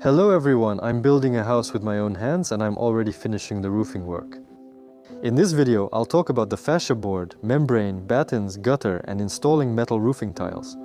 Hello everyone, I'm building a house with my own hands and I'm already finishing the roofing work. In this video, I'll talk about the fascia board, membrane, battens, gutter and installing metal roofing tiles.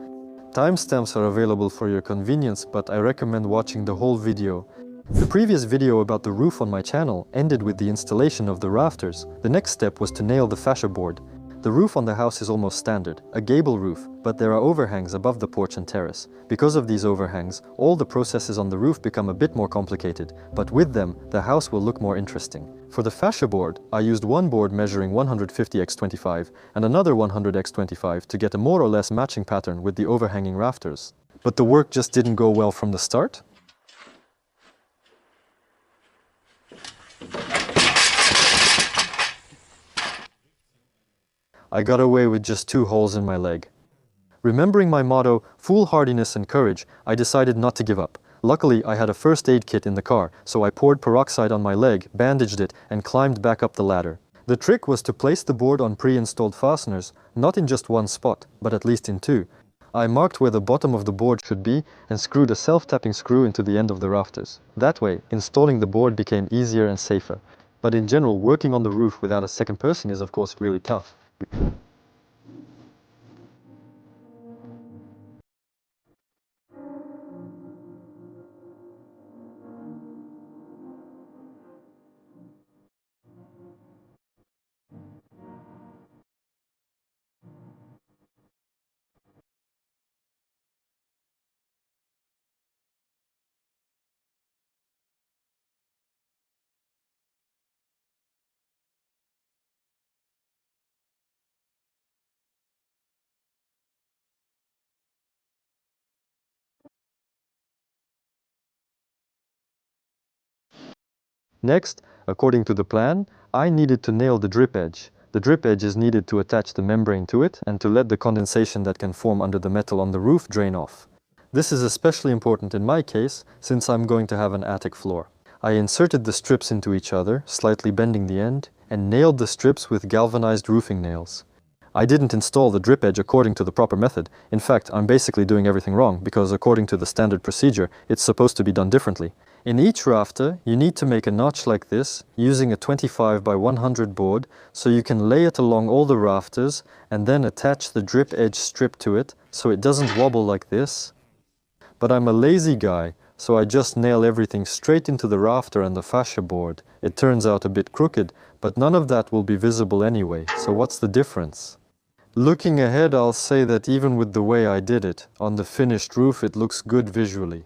Timestamps are available for your convenience, but I recommend watching the whole video. The previous video about the roof on my channel ended with the installation of the rafters. The next step was to nail the fascia board. The roof on the house is almost standard, a gable roof, but there are overhangs above the porch and terrace. Because of these overhangs, all the processes on the roof become a bit more complicated, but with them, the house will look more interesting. For the fascia board, I used one board measuring 150x25 and another 100x25 to get a more or less matching pattern with the overhanging rafters. But the work just didn't go well from the start. I got away with just 2 holes in my leg. Remembering my motto, foolhardiness and courage, I decided not to give up. Luckily, I had a first aid kit in the car, so I poured peroxide on my leg, bandaged it, and climbed back up the ladder. The trick was to place the board on pre-installed fasteners, not in just one spot, but at least in 2. I marked where the bottom of the board should be and screwed a self-tapping screw into the end of the rafters. That way, installing the board became easier and safer. But in general, working on the roof without a second person is of course really tough. Next, according to the plan, I needed to nail the drip edge. The drip edge is needed to attach the membrane to it and to let the condensation that can form under the metal on the roof drain off. This is especially important in my case, since I'm going to have an attic floor. I inserted the strips into each other, slightly bending the end, and nailed the strips with galvanized roofing nails. I didn't install the drip edge according to the proper method. In fact, I'm basically doing everything wrong, because according to the standard procedure, it's supposed to be done differently. In each rafter, you need to make a notch like this, using a 25 by 100 board, so you can lay it along all the rafters, and then attach the drip edge strip to it, so it doesn't wobble like this. But I'm a lazy guy, so I just nail everything straight into the rafter and the fascia board. It turns out a bit crooked, but none of that will be visible anyway, so what's the difference? Looking ahead, I'll say that even with the way I did it, on the finished roof it looks good visually.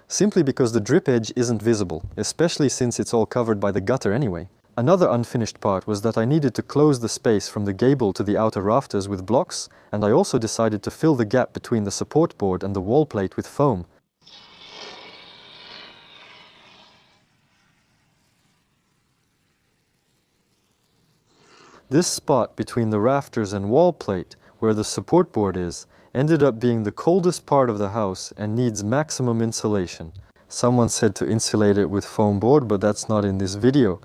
Simply because the drip edge isn't visible, especially since it's all covered by the gutter anyway. Another unfinished part was that I needed to close the space from the gable to the outer rafters with blocks, and I also decided to fill the gap between the support board and the wall plate with foam. This spot between the rafters and wall plate, where the support board is, ended up being the coldest part of the house and needs maximum insulation. Someone said to insulate it with foam board, but that's not in this video.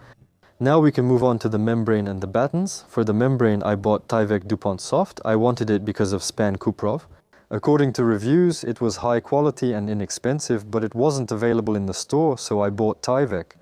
Now we can move on to the membrane and the battens. For the membrane, I bought Tyvek DuPont Soft. I wanted it because of Span Kuprov. According to reviews, it was high quality and inexpensive, but it wasn't available in the store, so I bought Tyvek.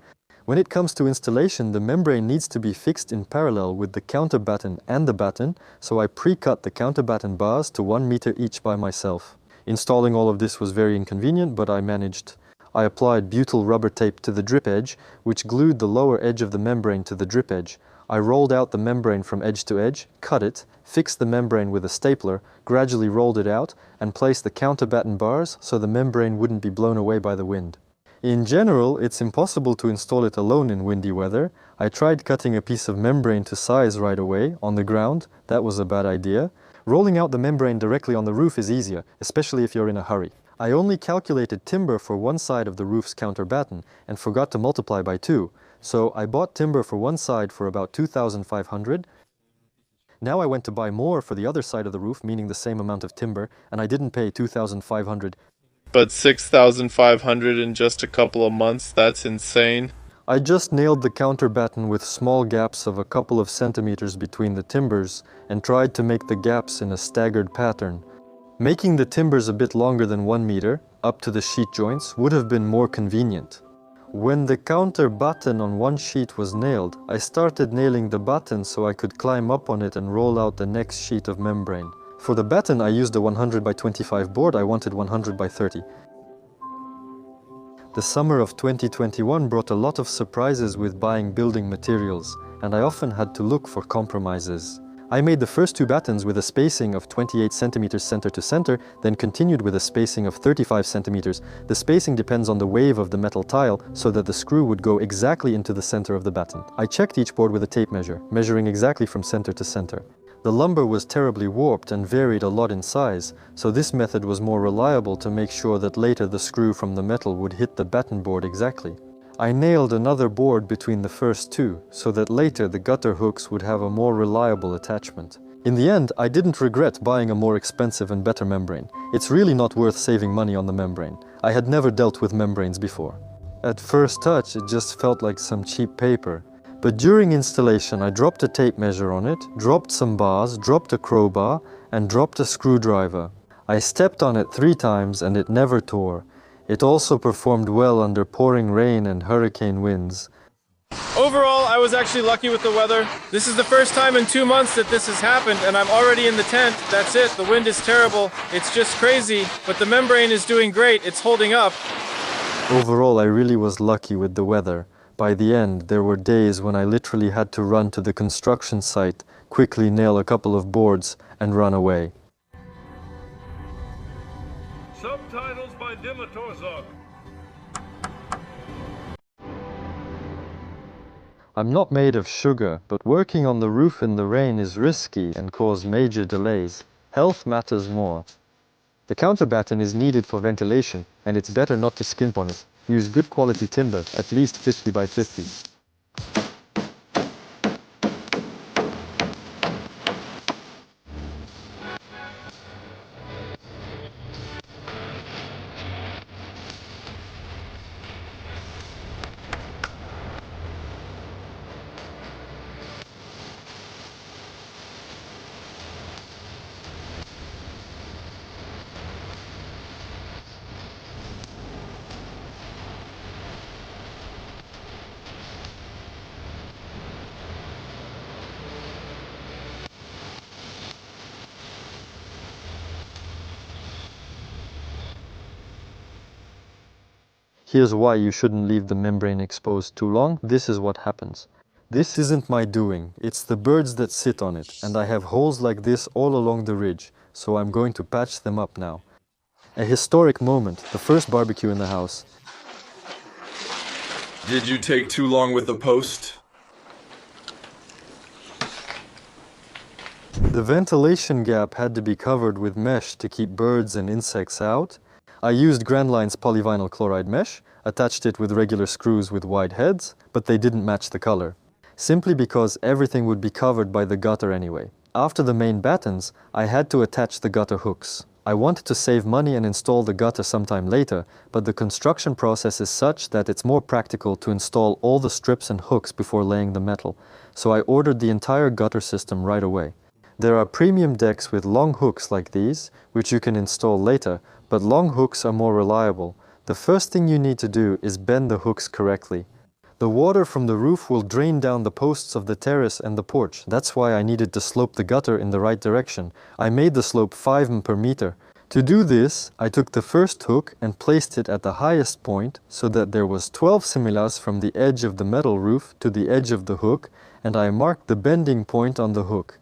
When it comes to installation, the membrane needs to be fixed in parallel with the counter-batten and the batten, so I pre-cut the counter-batten bars to 1 meter each by myself. Installing all of this was very inconvenient, but I managed. I applied butyl rubber tape to the drip edge, which glued the lower edge of the membrane to the drip edge. I rolled out the membrane from edge to edge, cut it, fixed the membrane with a stapler, gradually rolled it out, and placed the counter-batten bars so the membrane wouldn't be blown away by the wind. In general, it's impossible to install it alone in windy weather. I tried cutting a piece of membrane to size right away, on the ground. That was a bad idea. Rolling out the membrane directly on the roof is easier, especially if you're in a hurry. I only calculated timber for one side of the roof's counter-batten and forgot to multiply by 2. So I bought timber for one side for about 2,500. Now I went to buy more for the other side of the roof, meaning the same amount of timber, and I didn't pay 2,500. But 6,500 in just a couple of months, that's insane. I just nailed the counter-batten with small gaps of a couple of centimeters between the timbers and tried to make the gaps in a staggered pattern. Making the timbers a bit longer than 1 meter, up to the sheet joints would have been more convenient. When the counter batten on one sheet was nailed, I started nailing the batten so I could climb up on it and roll out the next sheet of membrane. For the batten I used a 100 by 25 board, I wanted 100 by 30. The summer of 2021 brought a lot of surprises with buying building materials, and I often had to look for compromises. I made the first 2 battens with a spacing of 28 centimeters center to center, then continued with a spacing of 35 centimeters. The spacing depends on the wave of the metal tile, so that the screw would go exactly into the center of the batten. I checked each board with a tape measure, measuring exactly from center to center. The lumber was terribly warped and varied a lot in size, so this method was more reliable to make sure that later the screw from the metal would hit the batten board exactly. I nailed another board between the first 2, so that later the gutter hooks would have a more reliable attachment. In the end, I didn't regret buying a more expensive and better membrane. It's really not worth saving money on the membrane. I had never dealt with membranes before. At first touch, it just felt like some cheap paper. But during installation, I dropped a tape measure on it, dropped some bars, dropped a crowbar, and dropped a screwdriver. I stepped on it 3 times and it never tore. It also performed well under pouring rain and hurricane winds. Overall, I was actually lucky with the weather. This is the first time in 2 months that this has happened, and I'm already in the tent. That's it. The wind is terrible. It's just crazy, but the membrane is doing great. It's holding up. Overall, I really was lucky with the weather. By the end, there were days when I literally had to run to the construction site, quickly nail a couple of boards, and run away. Subtitles by Dimatorzok. I'm not made of sugar, but working on the roof in the rain is risky and cause major delays. Health matters more. The counter-batten is needed for ventilation, and it's better not to skimp on it. Use good quality timber, at least 50 by 50. Here's why you shouldn't leave the membrane exposed too long. This is what happens. This isn't my doing, it's the birds that sit on it, and I have holes like this all along the ridge, so I'm going to patch them up now. A historic moment, the first barbecue in the house. Did you take too long with the post? The ventilation gap had to be covered with mesh to keep birds and insects out. I used Grand Line's polyvinyl chloride mesh, attached it with regular screws with wide heads, but they didn't match the color. Simply because everything would be covered by the gutter anyway. After the main battens, I had to attach the gutter hooks. I wanted to save money and install the gutter sometime later, but the construction process is such that it's more practical to install all the strips and hooks before laying the metal, so I ordered the entire gutter system right away. There are premium decks with long hooks like these, which you can install later, but long hooks are more reliable. The first thing you need to do is bend the hooks correctly. The water from the roof will drain down the posts of the terrace and the porch. That's why I needed to slope the gutter in the right direction. I made the slope 5 m per meter. To do this, I took the first hook and placed it at the highest point so that there was 12 similas from the edge of the metal roof to the edge of the hook, and I marked the bending point on the hook.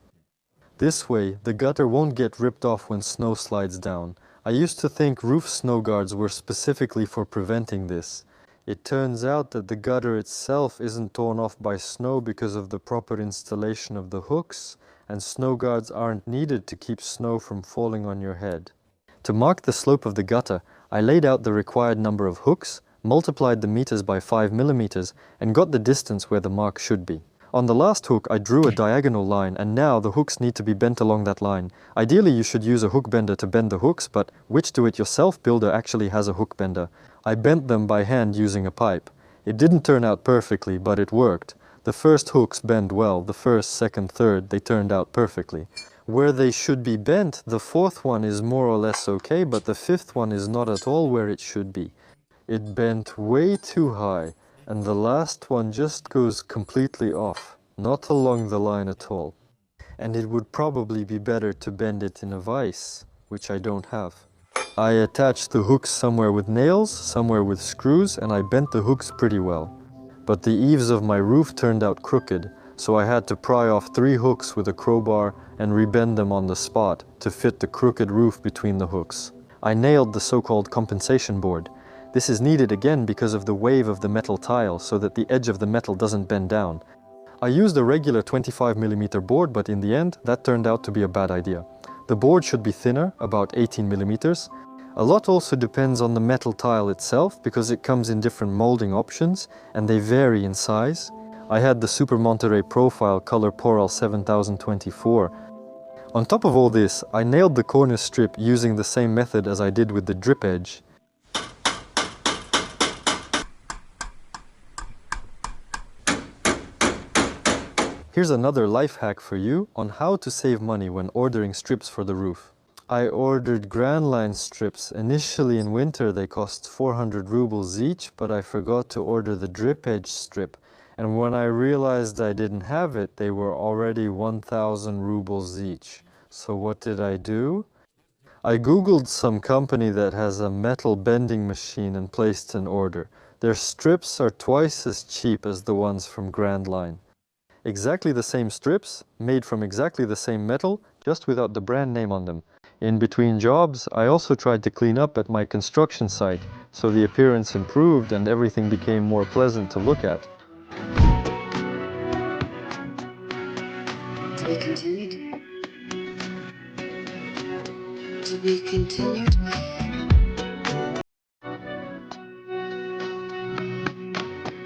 This way, the gutter won't get ripped off when snow slides down. I used to think roof snow guards were specifically for preventing this. It turns out that the gutter itself isn't torn off by snow because of the proper installation of the hooks, and snow guards aren't needed to keep snow from falling on your head. To mark the slope of the gutter, I laid out the required number of hooks, multiplied the meters by 5 millimeters, and got the distance where the mark should be. On the last hook, I drew a diagonal line, and now the hooks need to be bent along that line. Ideally, you should use a hook bender to bend the hooks, but which do-it-yourself builder actually has a hook bender? I bent them by hand using a pipe. It didn't turn out perfectly, but it worked. The first hooks bend well, the first, second, third, they turned out perfectly. Where they should be bent, the fourth one is more or less okay, but the fifth one is not at all where it should be. It bent way too high, and the last one just goes completely off, not along the line at all. And it would probably be better to bend it in a vise, which I don't have. I attached the hooks somewhere with nails, somewhere with screws, and I bent the hooks pretty well. But the eaves of my roof turned out crooked, so I had to pry off 3 hooks with a crowbar and rebend them on the spot to fit the crooked roof between the hooks. I nailed the so-called compensation board. This is needed again because of the wave of the metal tile, so that the edge of the metal doesn't bend down. I used a regular 25mm board, but in the end that turned out to be a bad idea. The board should be thinner, about 18mm. A lot also depends on the metal tile itself, because it comes in different molding options and they vary in size. I had the Super Monterey Profile Color Poral 7024. On top of all this, I nailed the corner strip using the same method as I did with the drip edge. Here's another life hack for you on how to save money when ordering strips for the roof. I ordered Grand Line strips. Initially in winter they cost 400 rubles each, but I forgot to order the drip edge strip. And when I realized I didn't have it, they were already 1,000 rubles each. So what did I do? I googled some company that has a metal bending machine and placed an order. Their strips are twice as cheap as the ones from Grand Line. Exactly the same strips, made from exactly the same metal, just without the brand name on them. In between jobs, I also tried to clean up at my construction site, so the appearance improved and everything became more pleasant to look at. To be continued. To be continued.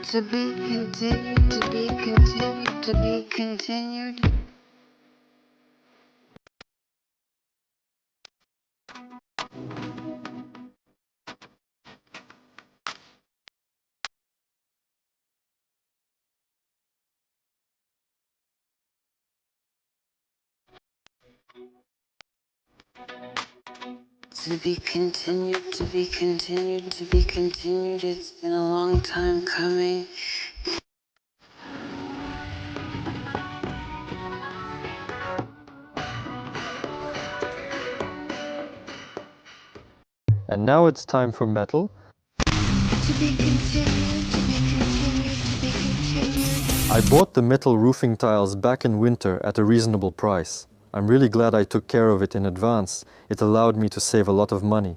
To be continued, to be continued, to be continued. To be continued, to be continued, to be continued. It's been a long time coming. And now it's time for metal. To be continued, to be continued, to be continued. I bought the metal roofing tiles back in winter at a reasonable price. I'm really glad I took care of it in advance. It allowed me to save a lot of money.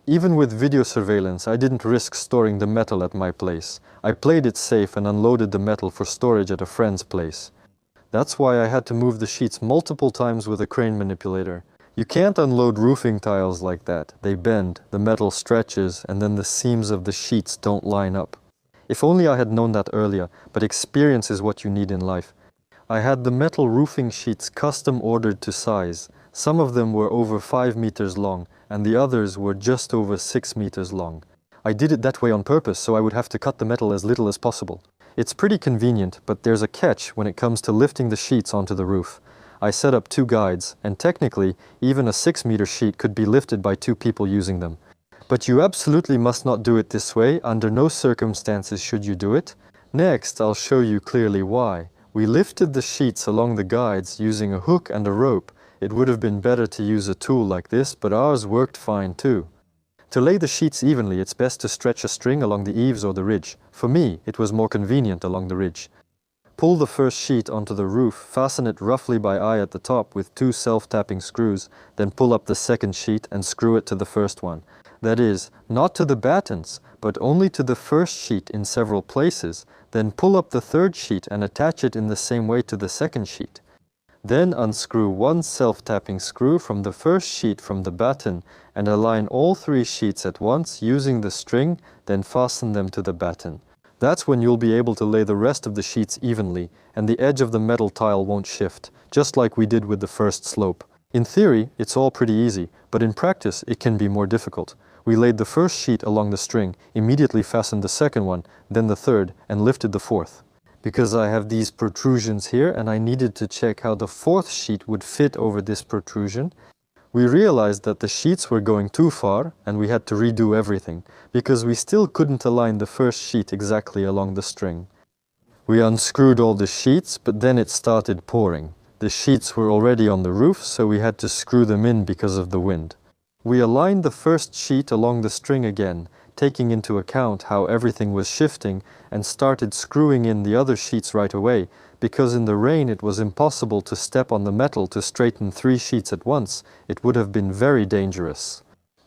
Even with video surveillance, I didn't risk storing the metal at my place. I played it safe and unloaded the metal for storage at a friend's place. That's why I had to move the sheets multiple times with a crane manipulator. You can't unload roofing tiles like that. They bend, the metal stretches, and then the seams of the sheets don't line up. If only I had known that earlier, but experience is what you need in life. I had the metal roofing sheets custom ordered to size. Some of them were over 5 meters long, and the others were just over 6 meters long. I did it that way on purpose, so I would have to cut the metal as little as possible. It's pretty convenient, but there's a catch when it comes to lifting the sheets onto the roof. I set up 2 guides, and technically, even a 6-meter sheet could be lifted by 2 people using them. But you absolutely must not do it this way. Under no circumstances should you do it. Next, I'll show you clearly why. We lifted the sheets along the guides using a hook and a rope. It would have been better to use a tool like this, but ours worked fine too. To lay the sheets evenly, it's best to stretch a string along the eaves or the ridge. For me, it was more convenient along the ridge. Pull the first sheet onto the roof, fasten it roughly by eye at the top with 2 self-tapping screws, then pull up the second sheet and screw it to the first one. That is, not to the battens, but only to the first sheet in several places. Then pull up the third sheet and attach it in the same way to the second sheet. Then unscrew 1 self-tapping screw from the first sheet from the batten and align all 3 sheets at once using the string, then fasten them to the batten. That's when you'll be able to lay the rest of the sheets evenly, and the edge of the metal tile won't shift, just like we did with the first slope. In theory, it's all pretty easy, but in practice it can be more difficult. We laid the first sheet along the string, immediately fastened the second one, then the third, and lifted the fourth. because I have these protrusions here and I needed to check how the fourth sheet would fit over this protrusion. We realized that the sheets were going too far and we had to redo everything because we still couldn't align the first sheet exactly along the string. We unscrewed all the sheets, but then it started pouring. The sheets were already on the roof, so we had to screw them in because of the wind. We aligned the first sheet along the string again, taking into account how everything was shifting, and started screwing in the other sheets right away, because in the rain it was impossible to step on the metal to straighten 3 sheets at once. It would have been very dangerous.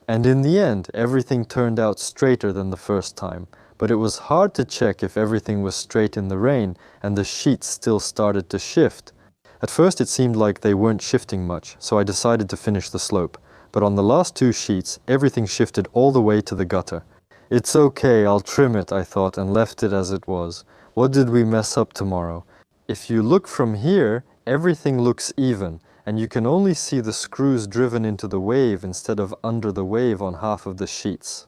And in the end, everything turned out straighter than the first time, but it was hard to check if everything was straight in the rain, and the sheets still started to shift. At first it seemed like they weren't shifting much, so I decided to finish the slope. But on the last 2 sheets, everything shifted all the way to the gutter. It's okay, I'll trim it, I thought, and left it as it was. What did we mess up tomorrow? If you look from here, everything looks even, and you can only see the screws driven into the wave instead of under the wave on half of the sheets.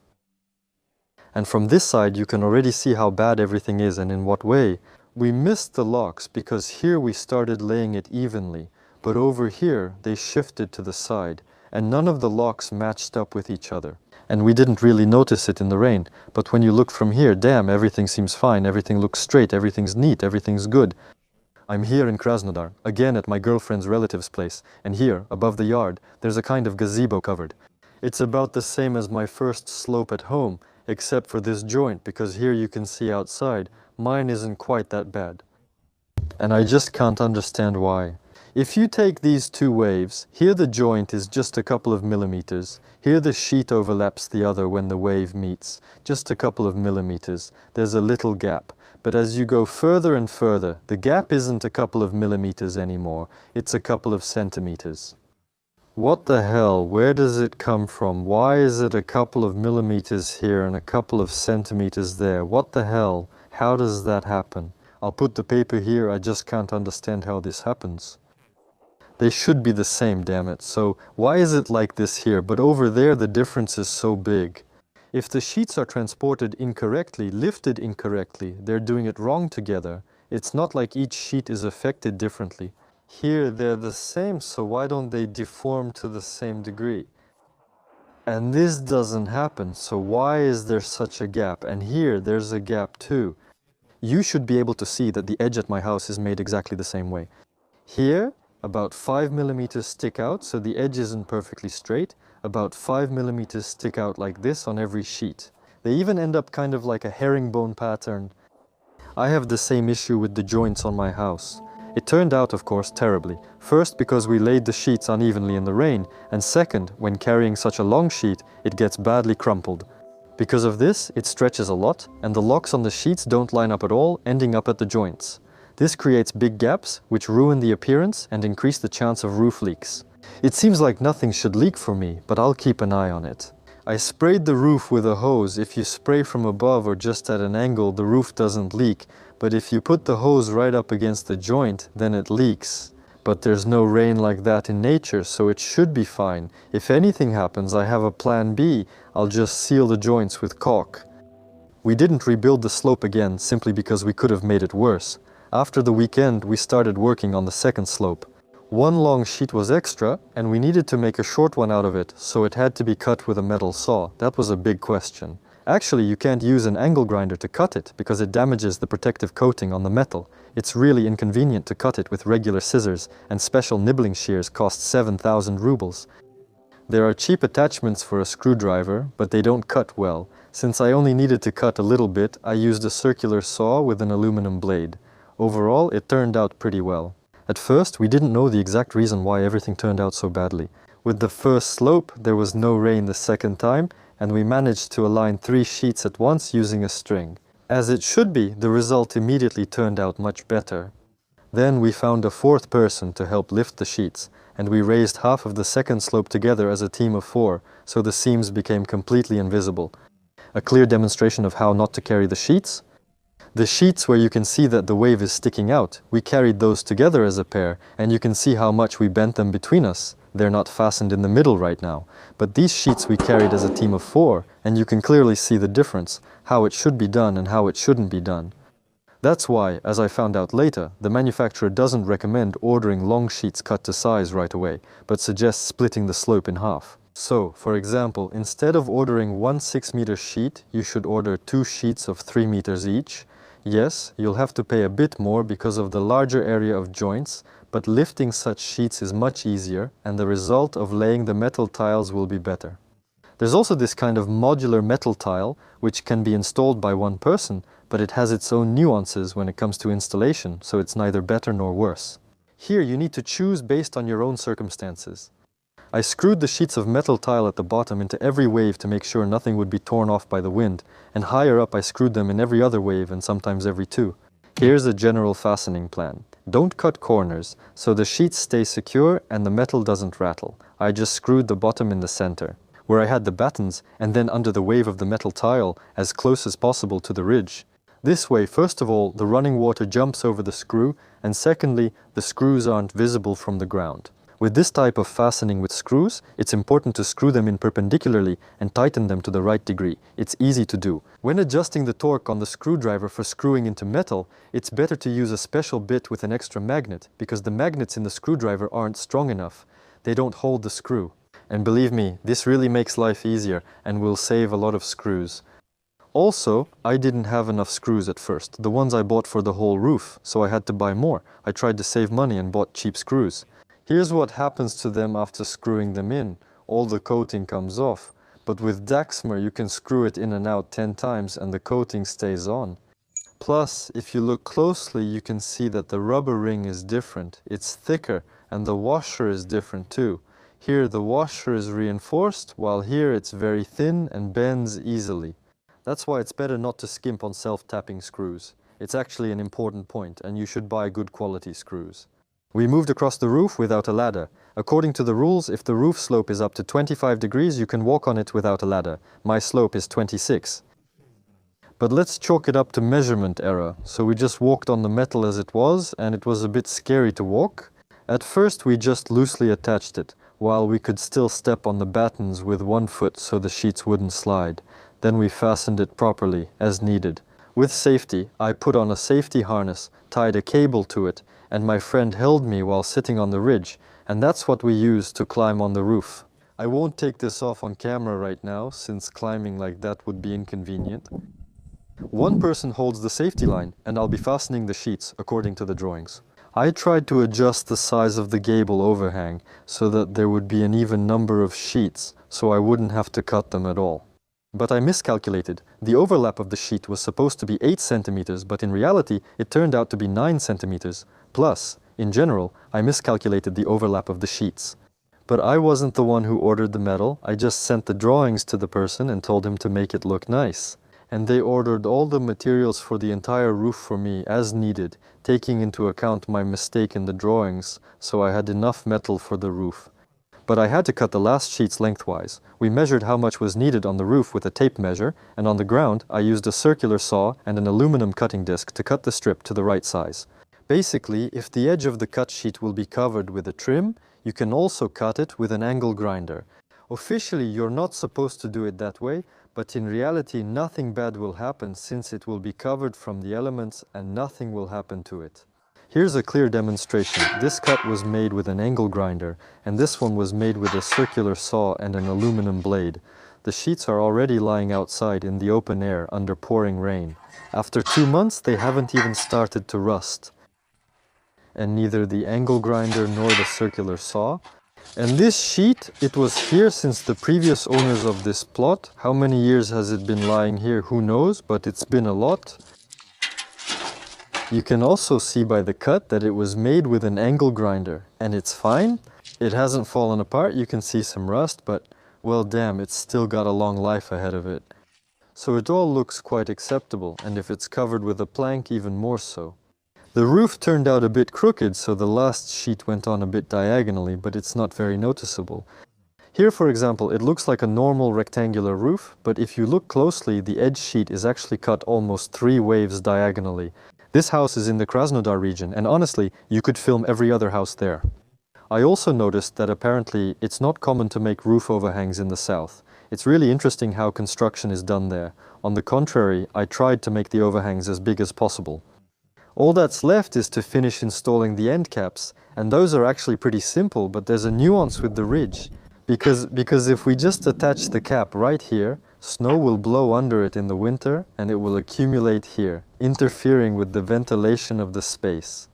And from this side, you can already see how bad everything is and in what way. We missed the locks because here we started laying it evenly, but over here they shifted to the side, and none of the locks matched up with each other. And we didn't really notice it in the rain, but when you look from here, damn, everything seems fine, everything looks straight, everything's neat, everything's good. I'm here in Krasnodar, again at my girlfriend's relative's place, and here, above the yard, there's a kind of gazebo covered. It's about the same as my first slope at home, except for this joint, because here you can see outside. Mine isn't quite that bad. And I just can't understand why. If you take these 2 waves, here the joint is just a couple of millimeters. Here the sheet overlaps the other when the wave meets. Just a couple of millimeters. There's a little gap. But as you go further and further, the gap isn't a couple of millimeters anymore. It's a couple of centimeters. What the hell? Where does it come from? Why is it a couple of millimeters here and a couple of centimeters there? What the hell? How does that happen? I'll put the paper here, I just can't understand how this happens. They should be the same, damn it. So why is it like this here, but over there the difference is so big? If the sheets are transported incorrectly, lifted incorrectly, they're doing it wrong together. It's not like each sheet is affected differently. Here they're the same, so why don't they deform to the same degree? And this doesn't happen, so why is there such a gap? And here there's a gap too. You should be able to see that the edge at my house is made exactly the same way. Here, about 5 millimeters stick out, so the edge isn't perfectly straight. About 5 millimeters stick out like this on every sheet. They even end up kind of like a herringbone pattern. I have the same issue with the joints on my house. It turned out, of course, terribly. First, because we laid the sheets unevenly in the rain, and second, when carrying such a long sheet, it gets badly crumpled. Because of this, it stretches a lot, and the locks on the sheets don't line up at all, ending up at the joints. This creates big gaps, which ruin the appearance and increase the chance of roof leaks. It seems like nothing should leak for me, but I'll keep an eye on it. I sprayed the roof with a hose. If you spray from above or just at an angle, the roof doesn't leak, but if you put the hose right up against the joint, then it leaks. But there's no rain like that in nature, so it should be fine. If anything happens, I have a plan B. I'll just seal the joints with caulk. We didn't rebuild the slope again simply because we could have made it worse. After the weekend, we started working on the second slope. One long sheet was extra, and we needed to make a short one out of it, so it had to be cut with a metal saw. That was a big question. Actually, you can't use an angle grinder to cut it because it damages the protective coating on the metal. It's really inconvenient to cut it with regular scissors, and special nibbling shears cost 7,000 rubles. There are cheap attachments for a screwdriver, but they don't cut well. Since I only needed to cut a little bit, I used a circular saw with an aluminum blade. Overall, it turned out pretty well. At first, we didn't know the exact reason why everything turned out so badly. With the first slope, there was no rain the second time, and we managed to align 3 sheets at once using a string. As it should be, the result immediately turned out much better. Then we found a 4th person to help lift the sheets, and we raised half of the second slope together as a team of 4, so the seams became completely invisible. A clear demonstration of how not to carry the sheets. The sheets where you can see that the wave is sticking out, we carried those together as a pair, and you can see how much we bent them between us. They're not fastened in the middle right now. But these sheets we carried as a team of 4, and you can clearly see the difference, how it should be done and how it shouldn't be done. That's why, as I found out later, the manufacturer doesn't recommend ordering long sheets cut to size right away, but suggests splitting the slope in half. So, for example, instead of ordering one 6-meter sheet, you should order 2 sheets of 3 meters each. Yes, you'll have to pay a bit more because of the larger area of joints, but lifting such sheets is much easier, and the result of laying the metal tiles will be better. There's also this kind of modular metal tile, which can be installed by one person, but it has its own nuances when it comes to installation, so it's neither better nor worse. Here you need to choose based on your own circumstances. I screwed the sheets of metal tile at the bottom into every wave to make sure nothing would be torn off by the wind, and higher up I screwed them in every other wave and sometimes every 2. Here's a general fastening plan. Don't cut corners, so the sheets stay secure and the metal doesn't rattle. I just screwed the bottom in the center, where I had the battens, and then under the wave of the metal tile, as close as possible to the ridge. This way, first of all, the running water jumps over the screw, and secondly, the screws aren't visible from the ground. With this type of fastening with screws, it's important to screw them in perpendicularly and tighten them to the right degree. It's easy to do. When adjusting the torque on the screwdriver for screwing into metal, it's better to use a special bit with an extra magnet, because the magnets in the screwdriver aren't strong enough. They don't hold the screw. And believe me, this really makes life easier and will save a lot of screws. Also, I didn't have enough screws at first, the ones I bought for the whole roof, so I had to buy more. I tried to save money and bought cheap screws. Here's what happens to them after screwing them in. All the coating comes off, but with Daxmer you can screw it in and out 10 times and the coating stays on. Plus, if you look closely, you can see that the rubber ring is different. It's thicker, and the washer is different too. Here the washer is reinforced, while here it's very thin and bends easily. That's why it's better not to skimp on self-tapping screws. It's actually an important point, and you should buy good quality screws. We moved across the roof without a ladder. According to the rules, if the roof slope is up to 25 degrees, you can walk on it without a ladder. My slope is 26. But let's chalk it up to measurement error. So we just walked on the metal as it was, and it was a bit scary to walk. At first we just loosely attached it, while we could still step on the battens with one foot so the sheets wouldn't slide. Then we fastened it properly, as needed. With safety, I put on a safety harness, tied a cable to it, and my friend held me while sitting on the ridge, and that's what we used to climb on the roof. I won't take this off on camera right now, since climbing like that would be inconvenient. One person holds the safety line, and I'll be fastening the sheets according to the drawings. I tried to adjust the size of the gable overhang so that there would be an even number of sheets, so I wouldn't have to cut them at all. But I miscalculated. The overlap of the sheet was supposed to be 8 centimeters, but in reality it turned out to be 9 centimeters. Plus, in general, I miscalculated the overlap of the sheets. But I wasn't the one who ordered the metal. I just sent the drawings to the person and told him to make it look nice. And they ordered all the materials for the entire roof for me as needed, taking into account my mistake in the drawings, so I had enough metal for the roof. But I had to cut the last sheets lengthwise. We measured how much was needed on the roof with a tape measure, and on the ground I used a circular saw and an aluminum cutting disc to cut the strip to the right size. Basically, if the edge of the cut sheet will be covered with a trim, you can also cut it with an angle grinder. Officially, you're not supposed to do it that way, but in reality nothing bad will happen since it will be covered from the elements and nothing will happen to it. Here's a clear demonstration. This cut was made with an angle grinder, and this one was made with a circular saw and an aluminum blade. The sheets are already lying outside in the open air under pouring rain. After 2 months, they haven't even started to rust. And neither the angle grinder nor the circular saw. And this sheet, it was here since the previous owners of this plot. How many years has it been lying here? Who knows, but it's been a lot. You can also see by the cut that it was made with an angle grinder, and it's fine. It hasn't fallen apart. You can see some rust, but well damn, it's still got a long life ahead of it. So it all looks quite acceptable, and if it's covered with a plank, even more so. The roof turned out a bit crooked, so the last sheet went on a bit diagonally, but it's not very noticeable. Here, for example, it looks like a normal rectangular roof, but if you look closely, the edge sheet is actually cut almost 3 waves diagonally. This house is in the Krasnodar region, and honestly, you could film every other house there. I also noticed that apparently it's not common to make roof overhangs in the south. It's really interesting how construction is done there. On the contrary, I tried to make the overhangs as big as possible. All that's left is to finish installing the end caps, and those are actually pretty simple, but there's a nuance with the ridge. Because if we just attach the cap right here, snow will blow under it in the winter and it will accumulate here, interfering with the ventilation of the space.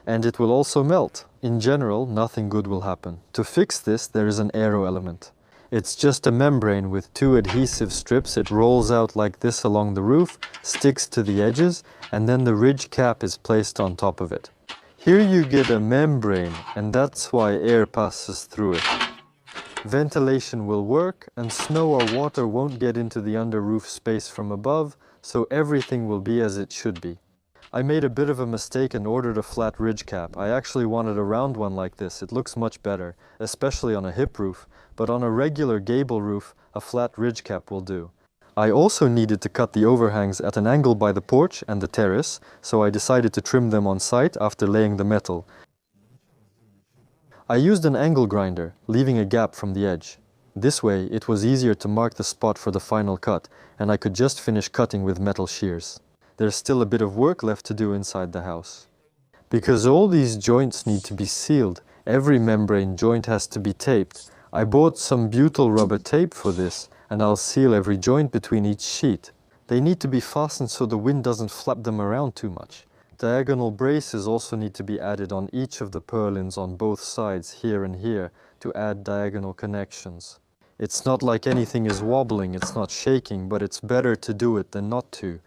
And it will also melt. In general, nothing good will happen. To fix this, there is an aero element. It's just a membrane with 2 adhesive strips. It rolls out like this along the roof, sticks to the edges, and then the ridge cap is placed on top of it. Here you get a membrane, and that's why air passes through it. Ventilation will work, and snow or water won't get into the under roof space from above, so everything will be as it should be. I made a bit of a mistake and ordered a flat ridge cap. I actually wanted a round one like this. It looks much better, especially on a hip roof, but on a regular gable roof, a flat ridge cap will do. I also needed to cut the overhangs at an angle by the porch and the terrace, so I decided to trim them on site after laying the metal. I used an angle grinder, leaving a gap from the edge. This way, it was easier to mark the spot for the final cut, and I could just finish cutting with metal shears. There's still a bit of work left to do inside the house. Because all these joints need to be sealed, every membrane joint has to be taped. I bought some butyl rubber tape for this, and I'll seal every joint between each sheet. They need to be fastened so the wind doesn't flap them around too much. Diagonal braces also need to be added on each of the purlins on both sides, here and here, to add diagonal connections. It's not like anything is wobbling, it's not shaking, but it's better to do it than not to.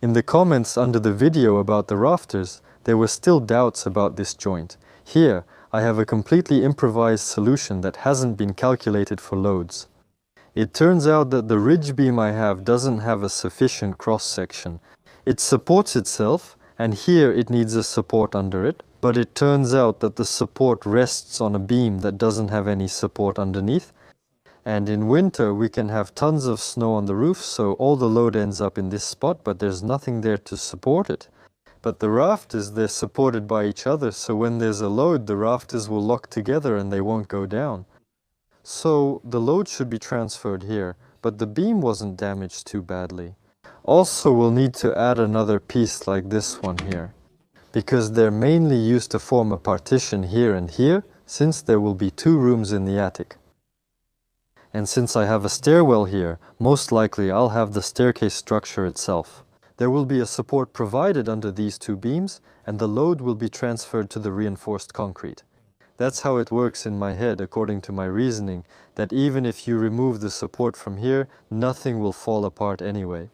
In the comments under the video about the rafters, there were still doubts about this joint. Here, I have a completely improvised solution that hasn't been calculated for loads. It turns out that the ridge beam I have doesn't have a sufficient cross-section. It supports itself, and here it needs a support under it, but it turns out that the support rests on a beam that doesn't have any support underneath. And in winter we can have tons of snow on the roof, so all the load ends up in this spot, but there's nothing there to support it. But the rafters, they're supported by each other, so when there's a load, the rafters will lock together and they won't go down. So the load should be transferred here, but the beam wasn't damaged too badly. Also, we'll need to add another piece like this one here, because they're mainly used to form a partition here and here, since there will be 2 rooms in the attic. And since I have a stairwell here, most likely I'll have the staircase structure itself. There will be a support provided under these 2 beams, and the load will be transferred to the reinforced concrete. That's how it works in my head, according to my reasoning, that even if you remove the support from here, nothing will fall apart anyway.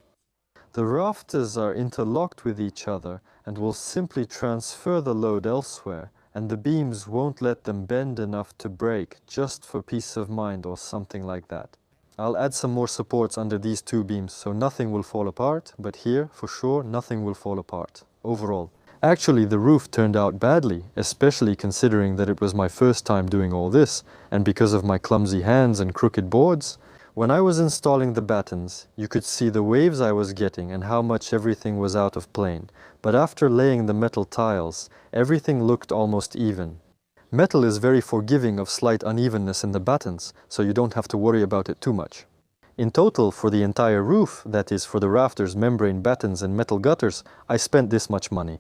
The rafters are interlocked with each other and will simply transfer the load elsewhere, and the beams won't let them bend enough to break, just for peace of mind or something like that. I'll add some more supports under these 2 beams so nothing will fall apart, but here, for sure, nothing will fall apart, overall. Actually, the roof turned out badly, especially considering that it was my first time doing all this, and because of my clumsy hands and crooked boards. When I was installing the battens, you could see the waves I was getting and how much everything was out of plane. But after laying the metal tiles, everything looked almost even. Metal is very forgiving of slight unevenness in the battens, so you don't have to worry about it too much. In total, for the entire roof, that is for the rafters, membrane battens and metal gutters, I spent this much money.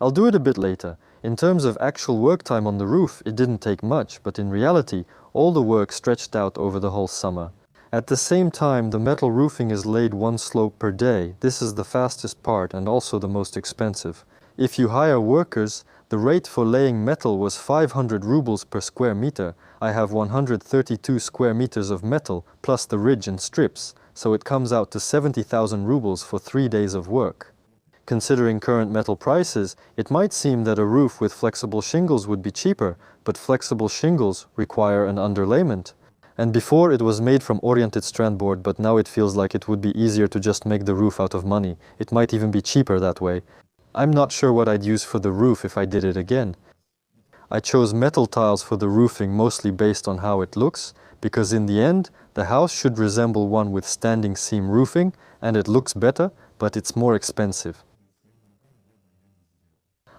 I'll do it a bit later. In terms of actual work time on the roof, it didn't take much, but in reality, all the work stretched out over the whole summer. At the same time, the metal roofing is laid 1 slope per day. This is the fastest part and also the most expensive. If you hire workers, the rate for laying metal was 500 rubles per square meter. I have 132 square meters of metal, plus the ridge and strips, so it comes out to 70,000 rubles for 3 days of work. Considering current metal prices, it might seem that a roof with flexible shingles would be cheaper, but flexible shingles require an underlayment. And before it was made from oriented strand board, but now it feels like it would be easier to just make the roof out of money. It might even be cheaper that way. I'm not sure what I'd use for the roof if I did it again. I chose metal tiles for the roofing mostly based on how it looks, because in the end, the house should resemble one with standing seam roofing, and it looks better, but it's more expensive.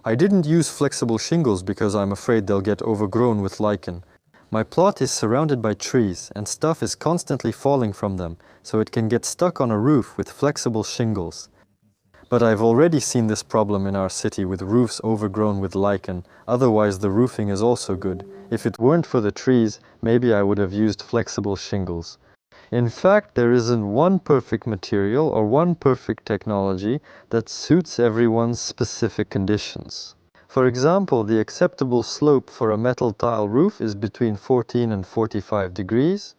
I didn't use flexible shingles because I'm afraid they'll get overgrown with lichen. My plot is surrounded by trees and stuff is constantly falling from them, so it can get stuck on a roof with flexible shingles. But I've already seen this problem in our city with roofs overgrown with lichen, otherwise the roofing is also good. If it weren't for the trees, maybe I would have used flexible shingles. In fact, there isn't one perfect material or one perfect technology that suits everyone's specific conditions. For example, the acceptable slope for a metal tile roof is between 14 and 45 degrees.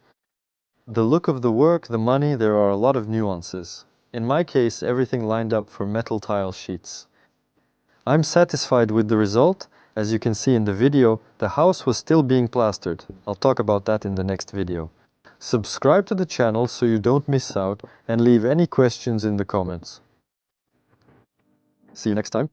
The look of the work, the money, there are a lot of nuances. In my case, everything lined up for metal tile sheets. I'm satisfied with the result. As you can see in the video, the house was still being plastered. I'll talk about that in the next video. Subscribe to the channel so you don't miss out, and leave any questions in the comments. See you next time.